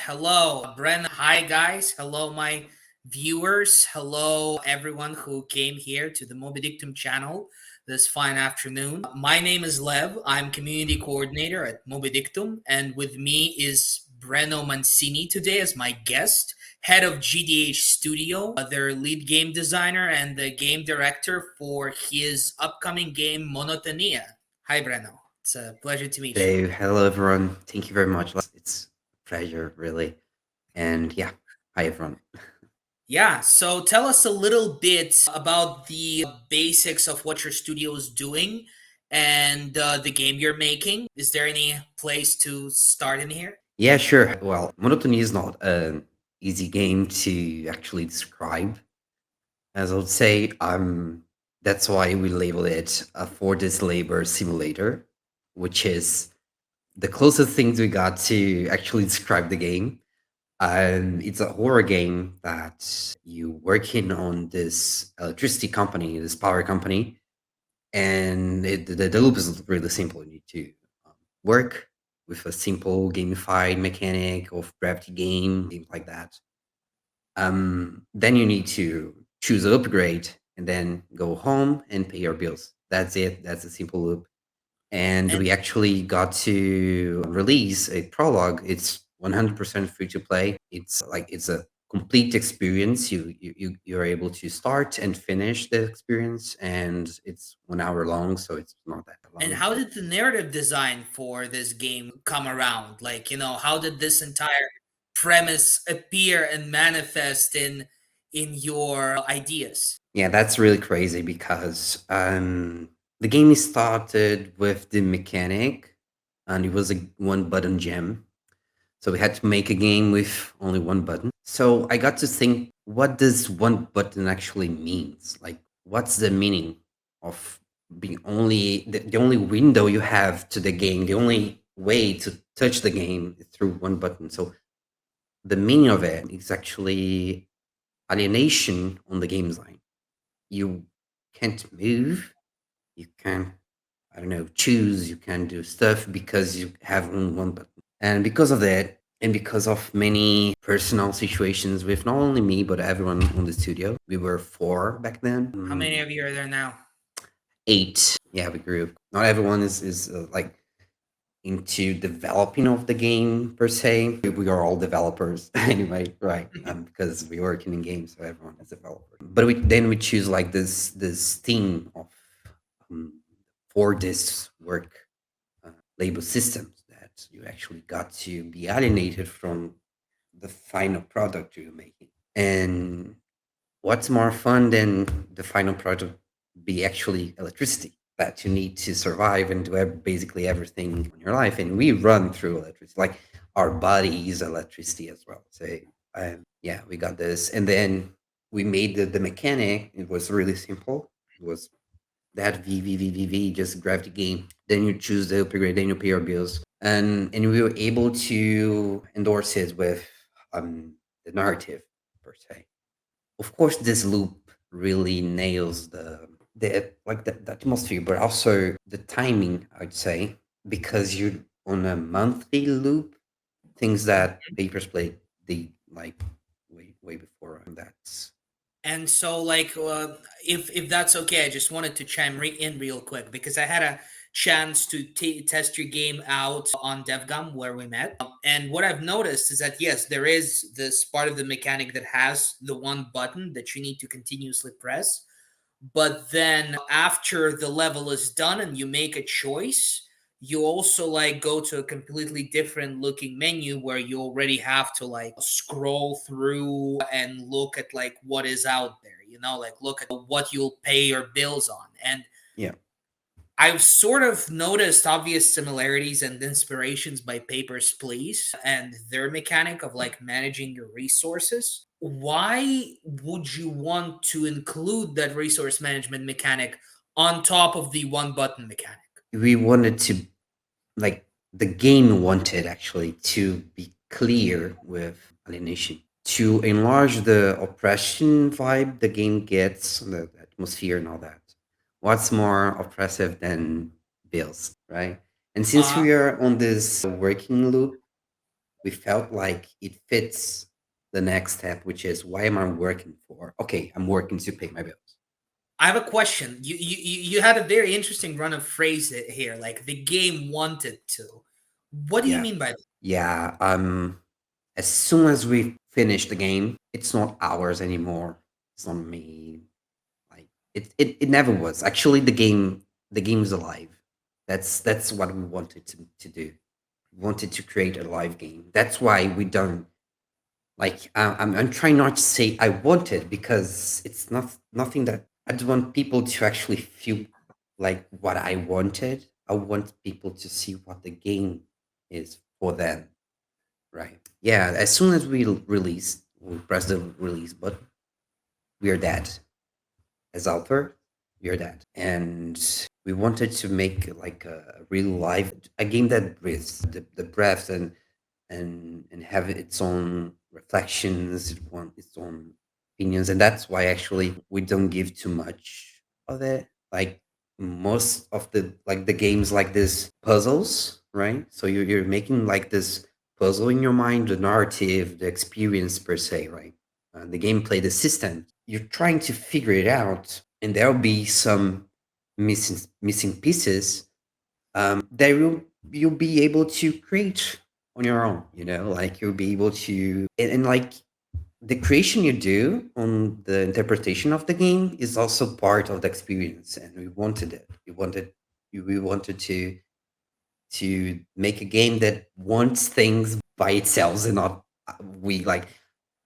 Hello, Breno. Hi, guys. Hello, my viewers. Hello, everyone who came here to the Mobidictum channel this fine afternoon. My name is Lev. I'm community coordinator at Mobidictum, and with me is Breno Mancini today as my guest, head of GDH Studio, their lead game designer and the game director for his upcoming game Monotonia. Hi, Breno. It's a pleasure to meet you. Hello everyone. Thank you very much. It's a pleasure, really. And yeah, hi everyone. Yeah, so tell us a little bit about the basics of what your studio is doing and the game you're making. Is there any place to start in here? Yeah, sure. Well, Monotonia is not an easy game to actually describe. As I would say, that's why we label it a for this labor simulator, which is the closest things we got to actually describe the game. It's a horror game that you working on this electricity company, this power company, and the loop is really simple. You need to work with a simple gamified mechanic of gravity game, things like that. Then you need to choose an upgrade and then go home and pay your bills. That's it. That's a simple loop. And And we actually got to release a prologue. It's 100% free to play. It's a complete experience. You're able to start and finish the experience, and it's 1 hour long, so it's not that and long. how did the narrative design for this game come around? Like, how did this entire premise appear and manifest in your ideas? Yeah, that's really crazy because the game started with the mechanic, and it was a one button gem. So we had to make a game with only one button. So I got to think, what does one button actually means? Like, what's the meaning of being the only window you have to the game, the only way to touch the game is through one button. So the meaning of it is actually alienation on the game design. You can't move, you can't, I don't know, choose, you can do stuff because you have only one button. And because of that, and because of many personal situations with not only me, but everyone on the studio, we were four back then. How many of you are there now? Eight. Yeah, we grew. Not everyone is like into developing of the game per se. We are all developers anyway, right? Because we working in games, so everyone is developer. But we choose like this theme of um, for this work label systems that you actually got to be alienated from the final product you're making. And what's more fun than the final product be actually electricity that you need to survive and do basically everything in your life? And we run through electricity, like our body is electricity as well. So yeah, we got this. And then we made the mechanic. It was really simple. It was that VVVVV, just gravity game. Then you choose the upgrade, then you pay your bills, and we were able to endorse it with the narrative per se. Of course, this loop really nails the atmosphere, but also the timing. I'd say because you're on a monthly loop, things that papers play they like way before that. And so, like, if that's okay, I just wanted to chime in real quick because I had a chance to test your game out on DevGam where we met. And what I've noticed is that yes, there is this part of the mechanic that has the one button that you need to continuously press. But then after the level is done and you make a choice, you also like go to a completely different looking menu where you already have to like scroll through and look at like what is out there, like look at what you'll pay your bills on. And Yeah. I've sort of noticed obvious similarities and inspirations by Papers, Please and their mechanic of like managing your resources. Why would you want to include that resource management mechanic on top of the one button mechanic? We wanted to like the game wanted actually to be clear with alienation to enlarge the oppression vibe the game gets, the atmosphere and all that. What's more oppressive than bills, right? And since Uh, we are on this working loop, we felt like it fits the next step, which is why am I working for? Okay, I'm working to pay my bills. I have a question. You had a very interesting run of phrase here, like the game wanted to. What do you Yeah. mean by that? Yeah. As soon as we finish the game, it's not ours anymore. It's not me. Like it never was. Actually, the game is alive. That's what we wanted to do. We wanted to create a live game. That's why we don't like I'm trying not to say I want it because it's not nothing that I just want people to actually feel like what I wanted. I want people to see what the game is for them, right? Yeah, as soon as release, we press the release button, we are dead. As author, we are dead. And we wanted to make like a real life, a game that breathes, the breath and have its own reflections, its own opinions, and that's why actually we don't give too much of it. Like most of the games like this puzzles, right? So you're making like this puzzle in your mind, the narrative, the experience per se, right? The gameplay, the system. You're trying to figure it out, and there'll be some missing pieces that you'll be able to create on your own, like you'll be able to and like the creation you do on the interpretation of the game is also part of the experience, and we wanted it we wanted to make a game that wants things by itself and not we like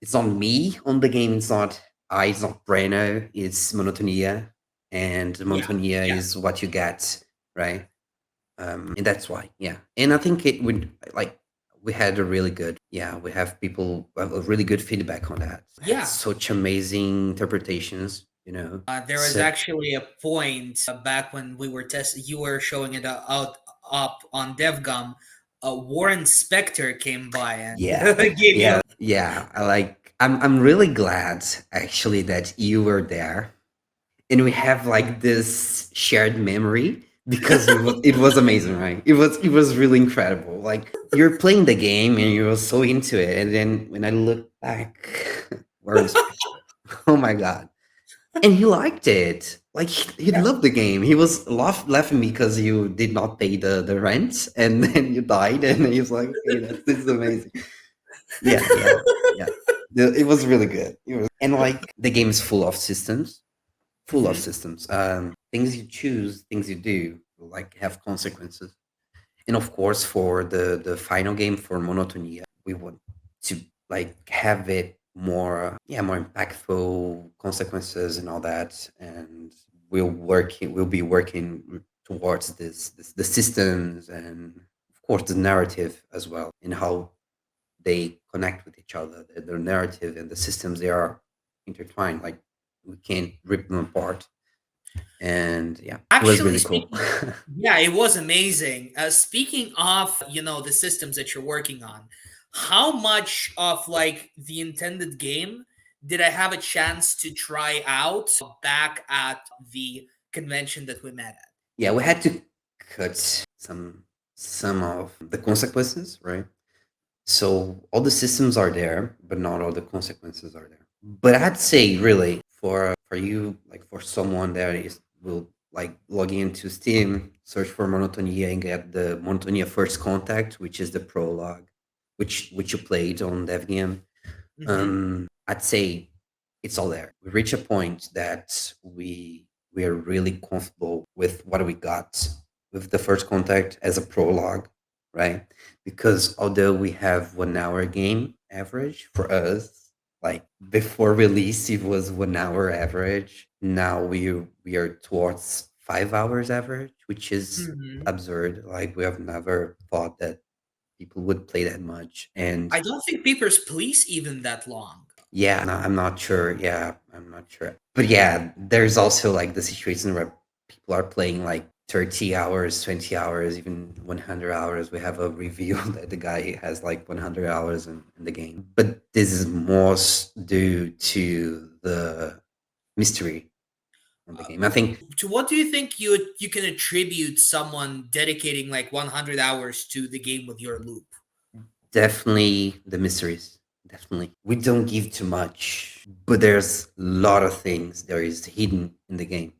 it's not me on the game, it's not Breno, it's Monotonia, and Yeah, Monotonia yeah, is what you get, right? And that's why, yeah. And I think it would like we had a really good, yeah. We have people a really good feedback on that. We had yeah. such amazing interpretations, There was So actually a point back when we were testing. You were showing it out up on DevGum. Warren Spector came by and yeah, gave you. yeah. I'm really glad actually that you were there, and we have like this shared memory because it was amazing, right? It was really incredible. Like you're playing the game and you were so into it, and then when I look back, Warren Spector, oh my god, and he liked it. Like he Yeah. loved the game. He was laughing because you did not pay the rent, and then you died, and he was like, "Okay, this is amazing." Yeah, yeah, yeah. It was really good. And like the game is full of Mhm. systems. Things you choose, things you do, like have consequences. And of course, for the final game for Monotonia, we want to like have it more, yeah, more impactful consequences and all that. And we'll be working towards the systems and of course the narrative as well, and how they connect with each other. Their narrative and the systems, they are intertwined. Like we can't rip them apart. And yeah, it was Actually, really cool. speaking, yeah, it was amazing. Speaking of, the systems that you're working on, how much of like the intended game did I have a chance to try out back at the convention that we met at? Yeah, we had to cut some of the consequences, right? So all the systems are there, but not all the consequences are there. But I'd say really for you, like for someone that is will like log into Steam, search for Monotonia and get the Monotonia First Contact, which is the prologue, which you played on DevGam. Hmm. I'd say it's all there. We reach a point that we are really comfortable with what we got with the first contact as a prologue, right? Because although we have 1 hour game average for us, like before release it was 1 hour average. Now we are towards 5 hours average, which is Hmm. absurd. Like we have never thought that people would play that much. And I don't think Papers, Please even that long. yeah, I'm not sure. Yeah, I'm not sure. But yeah, there's also like the situation where people are playing like 30 hours, 20 hours, even 100 hours. We have a review that the guy has like 100 hours in the game. But this is most due to the mystery of the game. I think, To what do you think you can attribute someone dedicating like 100 hours to the game with your loop? Definitely the mysteries. Definitely. We don't give too much, but there's a lot of things there is hidden in the game.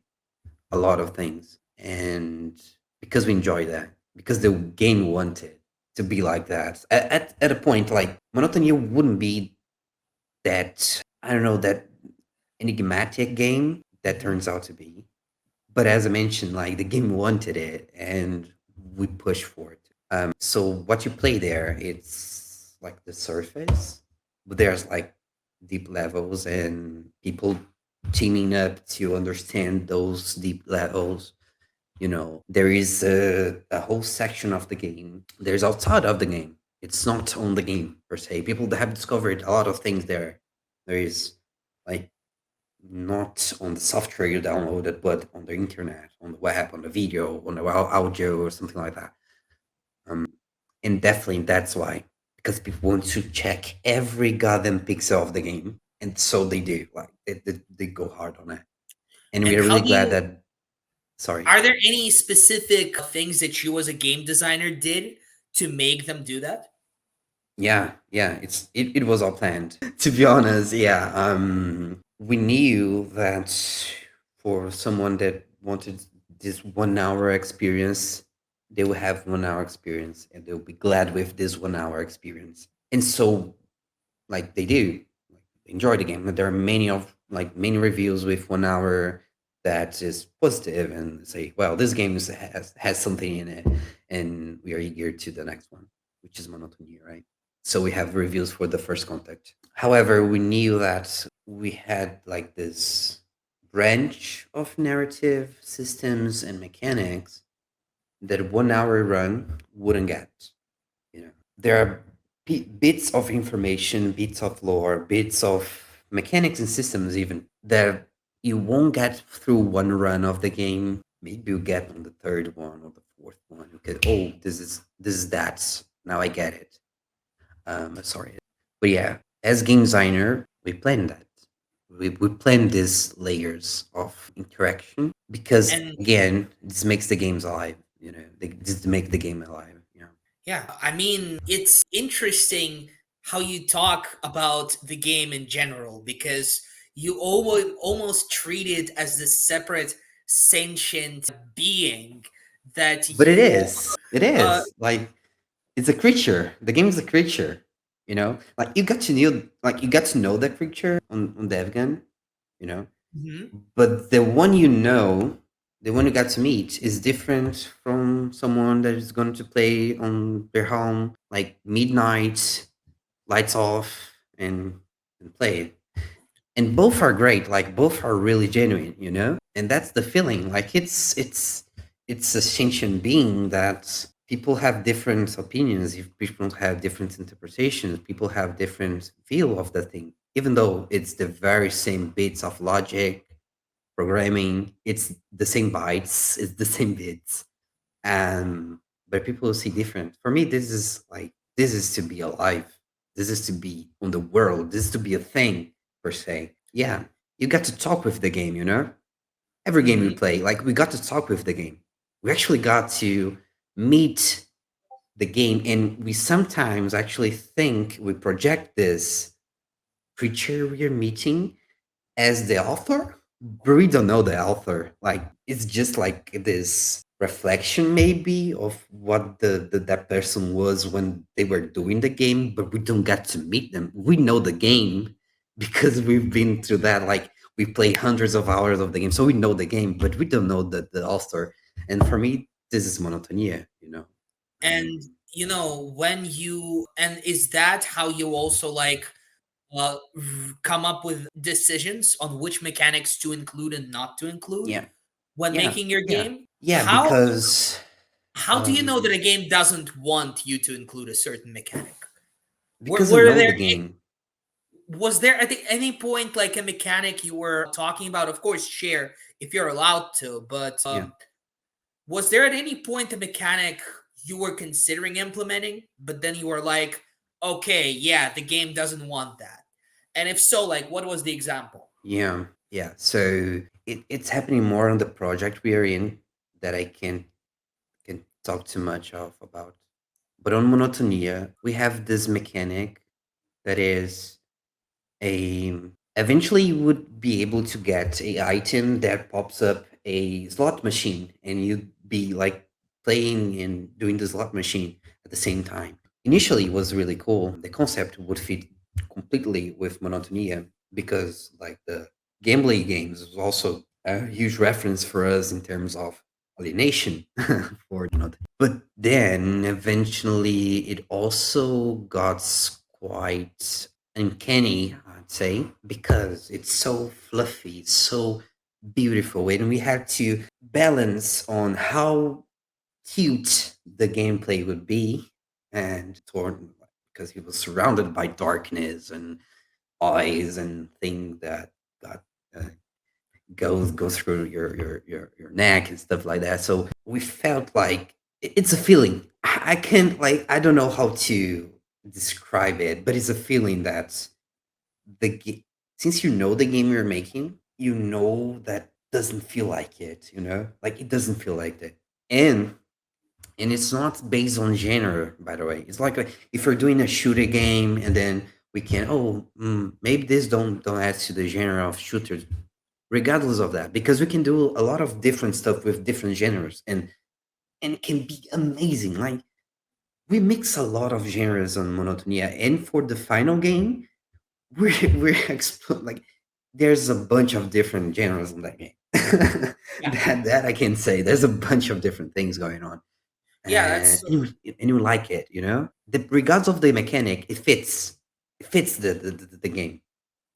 A lot of things. And because we enjoy that, because the game wanted to be like that. At a point, like Monotonia wouldn't be that, I don't know, that enigmatic game that Mhm. turns out to be. But as I mentioned, like the game wanted it and we push for it. So what you play there, it's like the surface, but there's like deep levels and people teaming up to understand those deep levels. There is a whole section of the game. There's outside of the game. It's not on the game per se. People that have discovered a lot of things there. There is like not on the software you downloaded, but on the internet, on the web, on the video, on the audio, or something like that. And definitely that's why, because people want to check every goddamn pixel of the game, and so they do. Like they go hard on it, and we And are how really do glad you that. Sorry. are there any specific things that you as a game designer did to make them do that? Yeah. It was all planned. To be honest, yeah. We knew that for someone that wanted this 1 hour experience, they will have 1 hour experience, and they'll be glad with this 1 hour experience. And so, like they do, like, enjoy the game. There are many reviews with 1 hour that is positive and say, well, this game has something in it, and we are eager to the next one, which is Monotonia, right? So we have reviews for the first contact. However, we knew that we had like this branch of narrative systems and mechanics that a 1 hour run wouldn't get. There are bits of information, bits of lore, bits of mechanics and systems even that you won't get through one run of the game. Maybe you get on the third one or the fourth one. You get, oh, this is that. Now I get it. Sorry, but yeah, as game designer, we plan that. We plan these layers of interaction because And again, this makes the games alive. This make the game alive. yeah, I mean, it's interesting how you talk about the game in general because you almost treat it as this separate sentient being that But it you is. It uh is. Like it's a creature. The game is a creature. Like you got to know that creature on Devgan, you know. mhm. But the one you got to meet is different from someone that is going to play on their home like midnight, lights off, and play it. And both are great. Like both are really genuine. And that's the feeling. Like it's a sentient being that people have different opinions. If people have different interpretations, people have different feel of the thing. Even though it's the very same bits of logic, programming, it's the same bytes, it's the same bits. But people see different. For me, this is to be alive. This is to be on the world. This is to be a thing per se. Yeah, you got to talk with the game. Every game we Mhm. play, like we got to talk with the game. We actually got to meet the game, and we sometimes actually think we project this creature we are meeting as the author, but we don't know the author. Like it's just like this reflection maybe of what that person was when they were doing the game, but we don't get to meet them. We know the game because we've been through that. Like we play hundreds of hours of the game, so we know the game, but we don't know the author. And for me, this is Monotonia. And Um, when you and is that how you also like come up with decisions on which mechanics to include and not to include yeah, when yeah, making your yeah, game? yeah, How because do you know that um, a game doesn't want you to include a certain mechanic? Were, I were know there the game. was there at any point like a mechanic you were talking about? Of course, share if you're allowed to, but Yeah. was there at any point a mechanic you were considering implementing, but then you were like, okay, yeah, the game doesn't want that? And if so, like, what was the example? Yeah, yeah. So it's happening more on the project we are in that I can't can talk too much of about. But on Monotonia, we have this mechanic that is a eventually you would be able to get a item that pops up a slot machine and you'd be like playing and doing the slot machine at the same time. Initially it was really cool. The concept would fit completely with Monotonia because like the gambling games was also a huge reference for us in terms of alienation for Monotonia. But then eventually it also got quite uncanny, I'd say, because it's so fluffy, so beautiful, and we had to balance on how cute the gameplay would be, and torn because he was surrounded by darkness and eyes and things that got uh, go through your neck and stuff like that. So we felt like it's a feeling. I can't like I don't know how to describe it, but it's a feeling that since you know the game you're making, you know that doesn't feel like it. Like it doesn't feel like that, and it's not based on genre, by the way. It's like if you're doing a shooter game, and then we can maybe this don't add to the genre of shooters regardless of that, because we can do a lot of different stuff with different genres, and it can be amazing. Like we mix a lot of genres on Monotonia, and for the final game, we're like there's a bunch of different genres in that game. Yeah. That I can say. There's a bunch of different things going on, Yeah, and you like it. Regardless of the mechanic, it fits the game.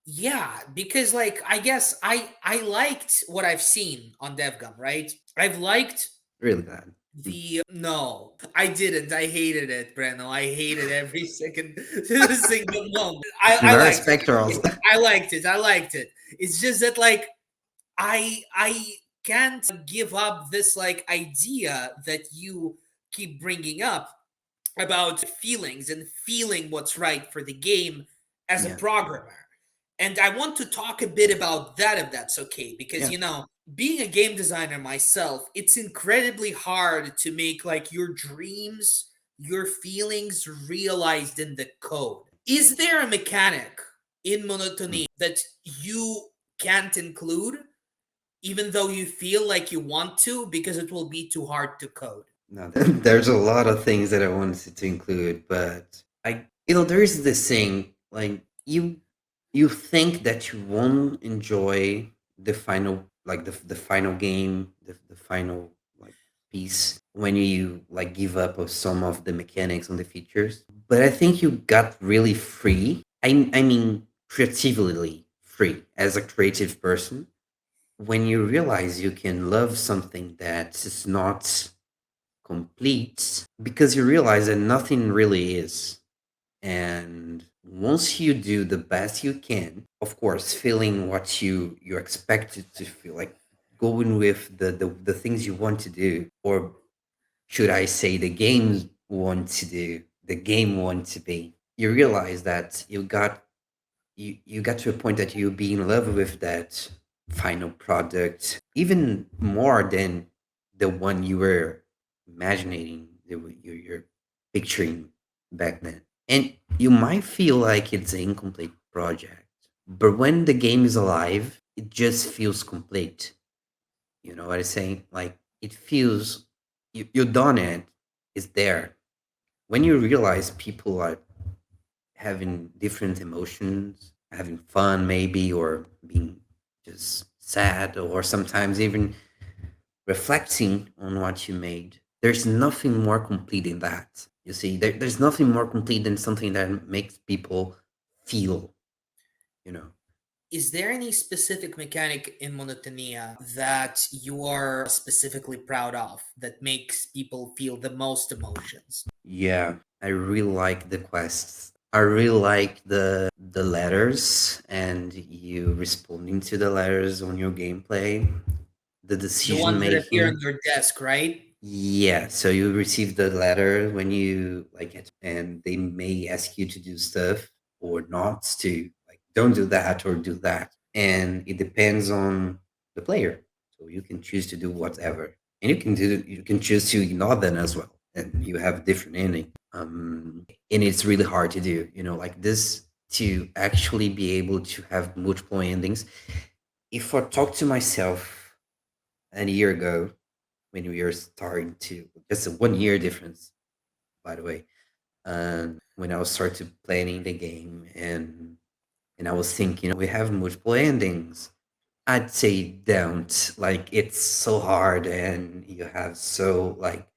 yeah, because like I guess I liked what I've seen on DevGum, right? I've liked Really bad. the no, I didn't. I hated it, Breno. I hated every second single moment. I Very liked spectrals. it. I liked it. I liked it. It's just that like I can't give up this like idea that you keep bringing up about feelings and feeling what's right for the game as a Yeah, programmer. And I want to talk a bit about that if that's okay, because yeah, being a game designer myself, it's incredibly hard to make like your dreams, your feelings realized in the code. Is there a mechanic in mm, Monotony that you can't include, even though you feel like you want to, because it will be too hard to code? no, there's a lot of things that I wanted to include, but there is this thing like you think that you won't enjoy the final, like the final game, the final like piece when you like give up of some of the mechanics on the features. But I think you got really free. I mean, creatively free as a creative person when you realize you can love something that is not complete because you realize that nothing really is. And once you do the best you can, of course, feeling what you expected to feel, like going with the things you want to do, or should I say the game want to do, the game want to be, you realize that you got to a point that you be in love with that final product even more than the one you were imagining, you're picturing back then. And you might feel like it's an incomplete project, but when the game is alive, it just feels complete. You know what I'm saying? Like it feels you done it. It's there. When you realize people are having different emotions, having fun maybe, or being just sad, or sometimes even reflecting on what you made. There's nothing more complete than that. You see, there's nothing more complete than something that makes people feel, you know. Is there any specific mechanic in Monotonia that you are specifically proud of that makes people feel the most emotions? Yeah, I really like the quests. I really like the letters and you responding to the letters on your gameplay, the The decision ones that appear on making. your desk, right? Yeah, so you receive the letter when you like it, and they may ask you to do stuff or not to, like, don't do that or do that. And it depends on the player. So you can choose to do whatever. And you can choose to ignore them as well. and you have a different ending. And it's really hard to do, like this, to actually be able to have multiple endings. If I talk to myself a year ago, when we were starting to, just a 1 year difference, by the way, when I was started planning the game, and I was thinking, we have multiple endings. I'd say don't. Like, it's so hard, and you have so, like,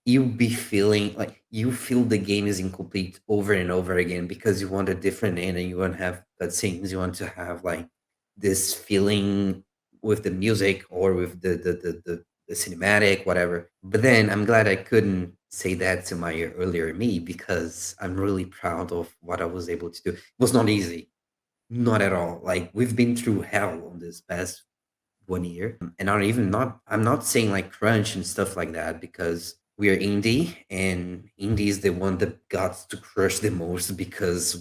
you be feeling like you feel the game is incomplete over and over again because you want a different ending. You want to have cutscenes. You want to have like this feeling with the music or with the cinematic, whatever. But then I'm glad I couldn't say that to my earlier me, because I'm really proud of what I was able to do. It was not easy, not at all. Like, we've been through hell on this past 1 year. And I'm not saying like crunch and stuff like that, because we are indie, and indie is the one that got to crush the most, because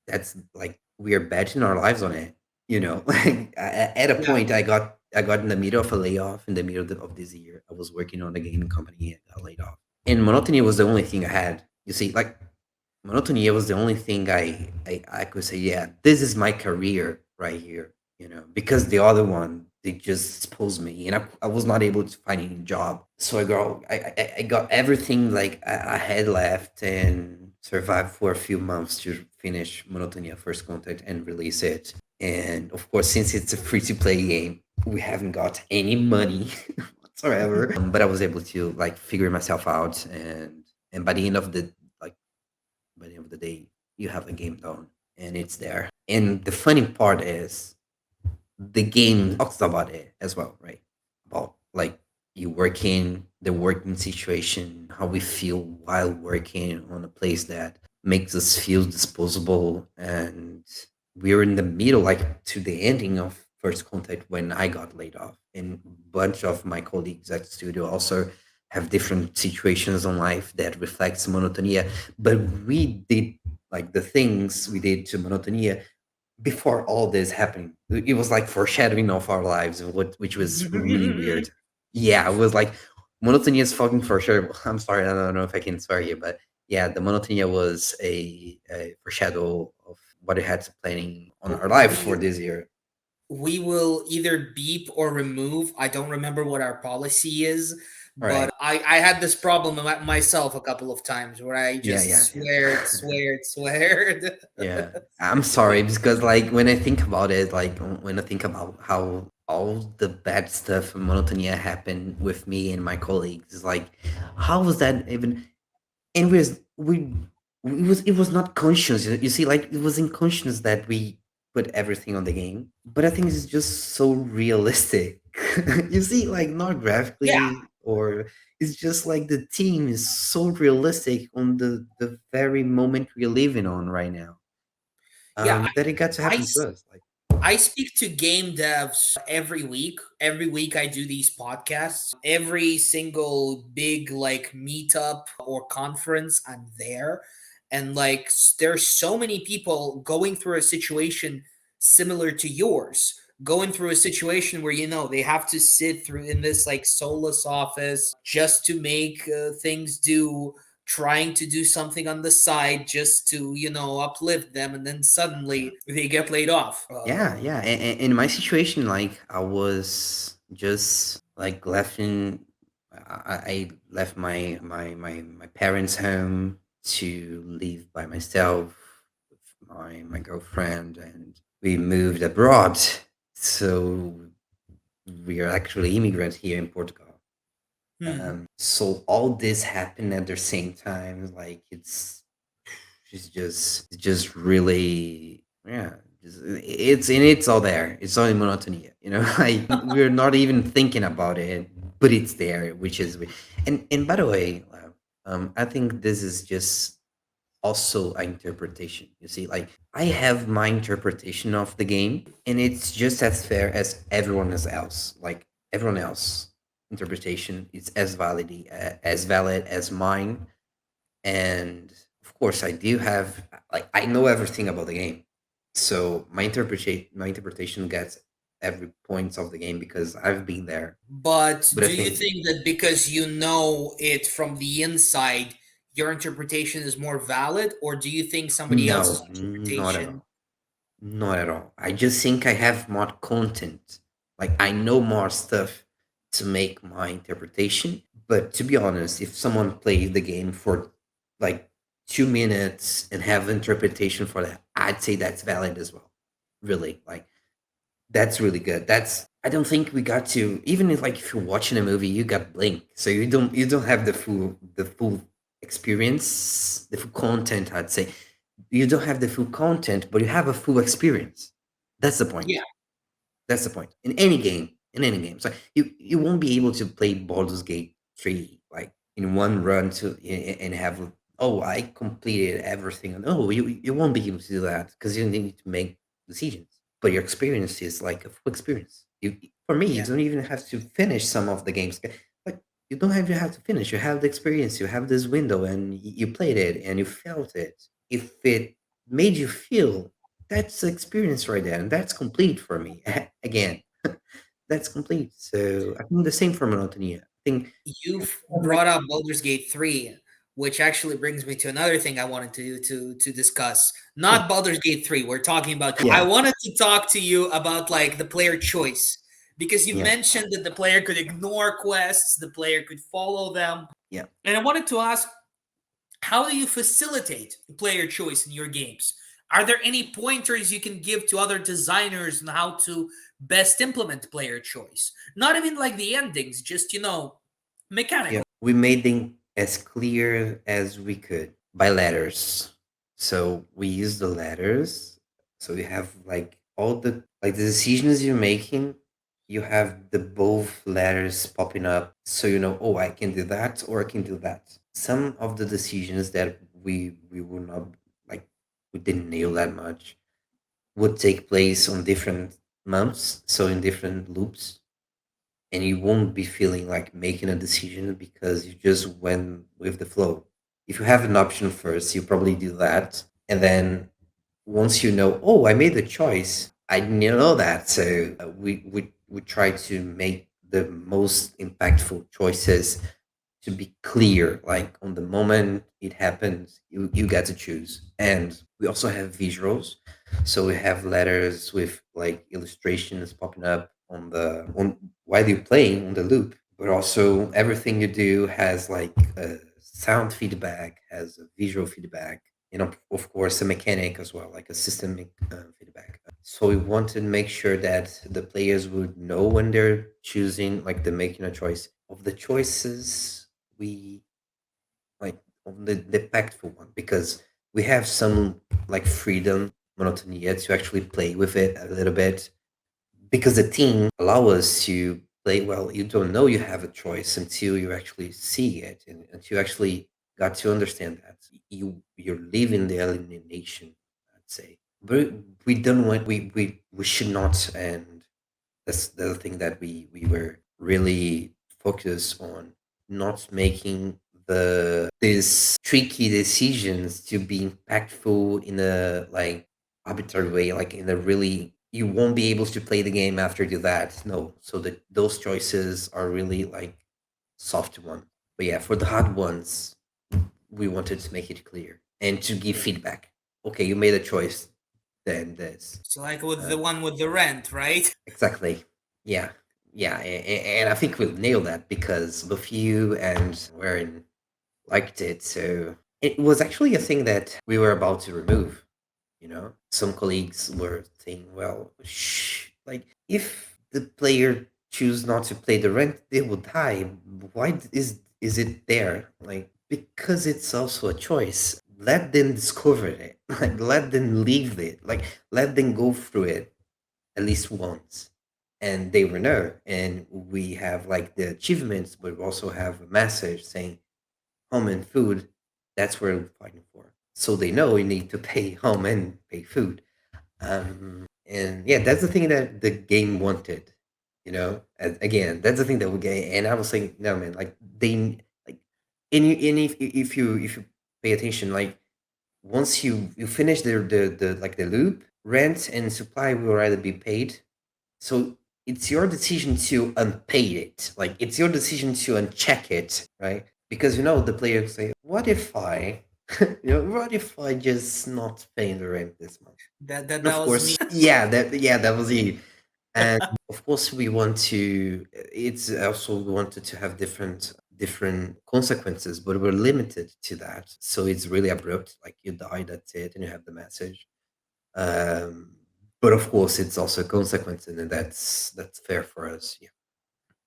that's like, we are betting our lives on it. Like, at a Yeah. point, I got in the middle of a layoff in the middle of this year. I was working on a gaming company and got laid off. And Monotonia was the only thing I had. You see, like, Monotonia was the only thing I could say, yeah, this is my career right here, because the other one, they just exposed me, and I was not able to find any job. So I got everything like I had left, and survived for a few months to finish Monotonia First Contact and release it. And of course, since it's a free to play game, we haven't got any money whatsoever. But I was able to like figure myself out, and by the end of the like by the end of the day, you have a game done, and it's there. And the funny part is, the game talks about it as well, right? About like you working, the working situation, how we feel while working on a place that makes us feel disposable. And we're in the middle, like to the ending of First Contact, when I got laid off. And a bunch of my colleagues at the studio also have different situations in life that reflects Monotonia. But we did like the things we did to Monotonia before all this happened. It was like foreshadowing of our lives, and which was really weird. Yeah, it was like Monotonia is fucking for sure. I'm sorry, I don't know if I can swear here, but yeah, the Monotonia was a foreshadow of what it had planning on our life for we this year. we will either beep or remove. I don't remember what our policy is, All but right. I had this problem myself a couple of times where I Yeah, just yeah, yeah. sweared. Yeah, I'm sorry, because like when I think about it, like when I think about how all the bad stuff in Monotonia happened with me and my colleagues, like how was that even? And it was not conscious. You see, like it was unconscious that we put everything on the game. But I think it's just so realistic. You see, like not Yeah, graphically, or it's just like the team is so realistic on the very moment we're living on right now. yeah. That it got to I happen to us. Like, I speak to game devs every week. Every week I do these podcasts. Every single big like meetup or conference, I'm there. And like there's so many people going through a situation similar to yours. Going through a situation where they have to sit through in this like soulless office just to make things do, trying to do something on the side just to uplift them, and then yeah. suddenly they get laid off. Yeah, yeah. And in my situation, like I was just like left in. I left my parents' home to live by myself with my girlfriend, and we moved abroad. So we are actually immigrants here in Portugal. Hmm. So all this happened at the same time. Like it's just really, yeah, it's all there. It's all in Monotonia, like we're not even thinking about it, but it's there, which is and by the way, I think this is just also an interpretation. You see, like I have my interpretation of the game, and it's just as fair as everyone else. Like everyone else interpretation is as valid as mine. And of course, I do have, like, I know everything about the game, so my interpretation gets every point of the game because I've been there. But But I do you think think that because you know it from the inside, your interpretation is more valid, or do you think somebody else's no, not at interpretation? all. Not at all. I just think I have more content. Like I know more stuff to make my interpretation. But to be honest, if someone plays the game for like 2 minutes and have interpretation for that, I'd say that's valid as well. Really, like that's really good. That's I don't think we got to even if like if you're watching a movie, you got blink, so you don't have the full experience, the full content. I'd say you don't have the full content, but you have a full experience. That's the point. Yeah, That's the point. In any game, in any game, so you won't be able to play Baldur's Gate 3 like in one run and have oh I completed everything. No, you won't be able to do that because you need to make decisions. But your experience is like a full experience. You for me, you yeah, don't even have to finish some of the games. Like you don't even have to finish. You have the experience. You have this window, and you played it, and you felt it. If it made you feel that's the experience right there, and that's complete for me. Again, that's complete. So I think the same for Monotonia. I think you've like brought up Baldur's Gate 3, which actually brings me to another thing I wanted to discuss. sure, Not Baldur's Gate 3, we're talking about I yeah, wanted to talk to you about like the player choice because you yeah, mentioned that the player could ignore quests, the player could follow them. yeah, And I wanted to ask, how do you facilitate player choice in your games? Are there any pointers you can give to other designers on how to best implement player choice? Not even like the endings, just yeah. mechanical. We made them as clear as we could by letters. So we use the letters. So you have like all the decisions you're making. You have the both letters popping up, so you know. Oh, I can do that, or I can do that. Some of the decisions that we were not like we didn't nail that much would take place on different months, so in different loops, and you won't be feeling like making a decision because you just went with the flow. If you have an option first, you probably do that. And then once you know, oh, I made the choice, I didn't know that. So we try to make the most impactful choices to be clear, like on the moment it happens, you get to choose. And we also have visuals, so we have letters with like illustrations popping up on while you're playing on the loop, but also everything you do has like a sound feedback, has a visual feedback, of course a mechanic as well, like a systemic feedback. So we want to make sure that the players would know when they're choosing, like they're making a choice of the choices we like of the impactful one, because we have some like freedom monotonia to actually play with it a little bit, because the team allow us to play. Well, you don't know you have a choice until you actually see it, and until you actually got to understand that you're leaving the alienation, I'd say. But we don't want we should not, and that's the other thing that we were really focused on, not making these tricky decisions to be impactful in a like arbitrary way, like in a really you won't be able to play the game after you do that. No, so that those choices are really like soft one. But yeah, for the hard ones, we wanted to make it clear and to give feedback. Okay, you made a choice, then this. So like with Uh, the one with the rent, right? Exactly. Yeah. Yeah. And I think we'll nail that because both you and Warren liked it. So it was actually a thing that we were about to remove. Some colleagues were saying, well, like if the player choose not to play the rent, they will die. Why is it there? Like, because it's also a choice. Let them discover it. Like, let them leave it. Like, let them go through it at least once, and they will know. And we have like the achievements, but we also have a message saying home and food, that's where we're fighting for, so they know you need to pay home and pay food. And yeah, that's the thing that the game wanted. Again, that's the thing that we get. And I was saying, no man, like they like, and if you pay attention, like once you finish the like the loop, rent and supply will already be paid. So it's your decision to unpay it. Like it's your decision to uncheck it, right? Because the player say, "What if I, what if I just not paying the rent this month?" That And that of was me. course, that was you. And of course, we want to. It's also we wanted to have different consequences, but we're limited to that. So it's really abrupt. Like you die, that's it, and you have the message. Um, but of course, it's also a consequence, and that's fair for us. Yeah.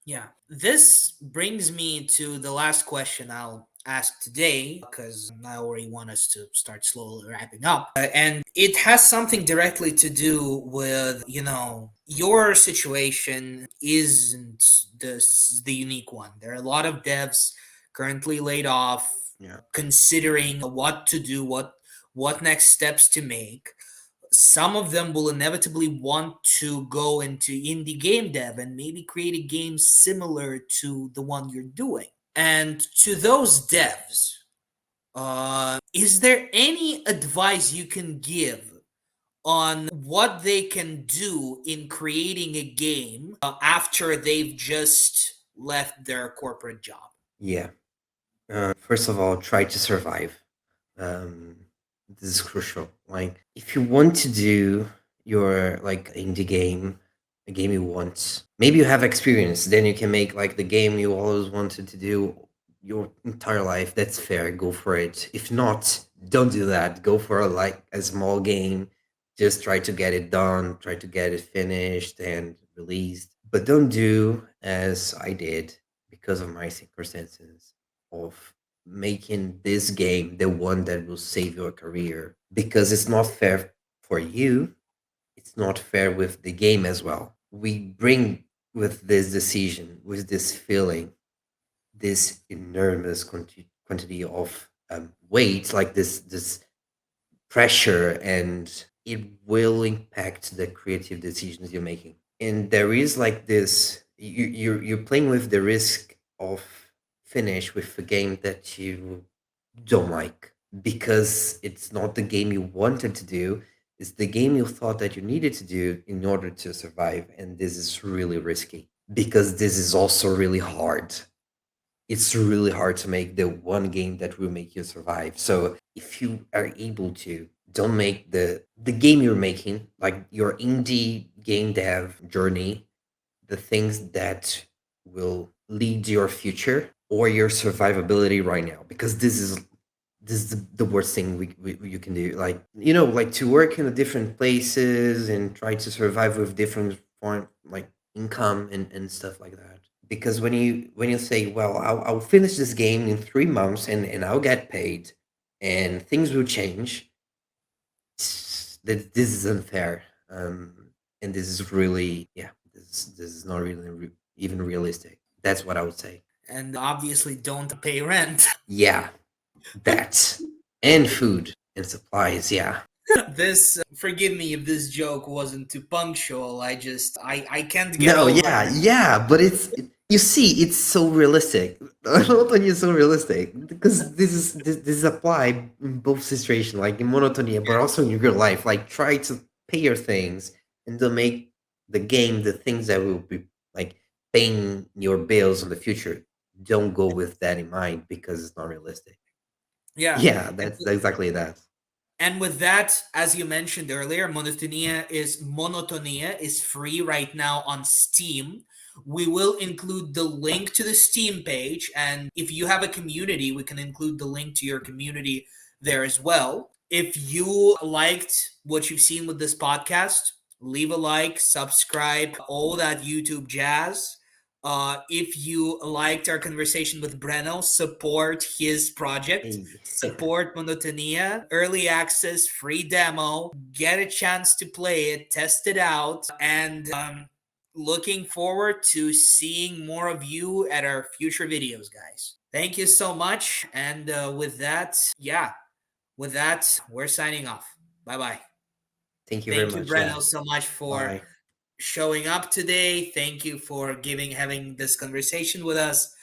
Yeah. This brings me to the last question I'll ask today, because I already want us to start slowly wrapping up. And it has something directly to do with, your situation isn't the unique one. There are a lot of devs currently laid off, Yeah. considering what to do, what next steps to make. Some of them will inevitably want to go into indie game dev and maybe create a game similar to the one you're doing. And to those devs, is there any advice you can give on what they can do in creating a game after they've just left their corporate job? Yeah. First of all, try to survive. Um, this is crucial. Like, if you want to do your like indie game, a game you want, maybe you have experience, then you can make like the game you always wanted to do your entire life. That's fair. Go for it. If not, don't do that. Go for like a small game. Just try to get it done. Try to get it finished and released. But don't do as I did because of my circumstances of making this game the one that will save your career, because it's not fair for you, it's not fair with the game as well. We bring with this decision, with this feeling, this enormous quantity of weight, like this pressure, and it will impact the creative decisions you're making. And there is like this, you're playing with the risk of finish with a game that you don't like, because it's not the game you wanted to do, it's the game you thought that you needed to do in order to survive. And this is really risky, because this is also really hard. It's really hard to make the one game that will make you survive. So if you are able to, don't make the game you're making, like your indie game dev journey, the things that will lead your future or your survivability right now, because this is the worst thing you can do. Like, like to work in different places and try to survive with different form, like income and stuff like that. Because when you say, well, I'll finish this game in 3 months and I'll get paid and things will change, that this is unfair. And this is really, yeah, this is not really even realistic. That's what I would say. And obviously, don't pay rent. Yeah, that and food and supplies. Yeah. This forgive me if this joke wasn't too punctual. I can't get No, over. yeah, but you see, it's so realistic. Monotonia is so realistic because this is applied in both situations, like in Monotonia, but also in your life. Like, try to pay your things and to make the game the things that will be like paying your bills in the future. Don't go with that in mind, because it's not realistic. Yeah. Yeah, And that's exactly that. And with that, as you mentioned earlier, Monotonia is free right now on Steam. We will include the link to the Steam page, and if you have a community, we can include the link to your community there as well. If you liked what you've seen with this podcast, leave a like, subscribe, all that YouTube jazz. If you liked our conversation with Breno, support his project, Hey. support Monotonia, early access, free demo, get a chance to play it, test it out, and looking forward to seeing more of you at our future videos, guys. Thank you so much. And with that, we're signing off. Bye bye. Thank you very Thank you, much. Breno, Yeah. so much for Bye. showing up today. Thank you for having this conversation with us.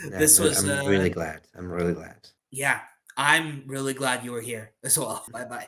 Yeah, This was I'm really glad. I'm really glad. yeah, I'm really glad you were here as well. Bye bye.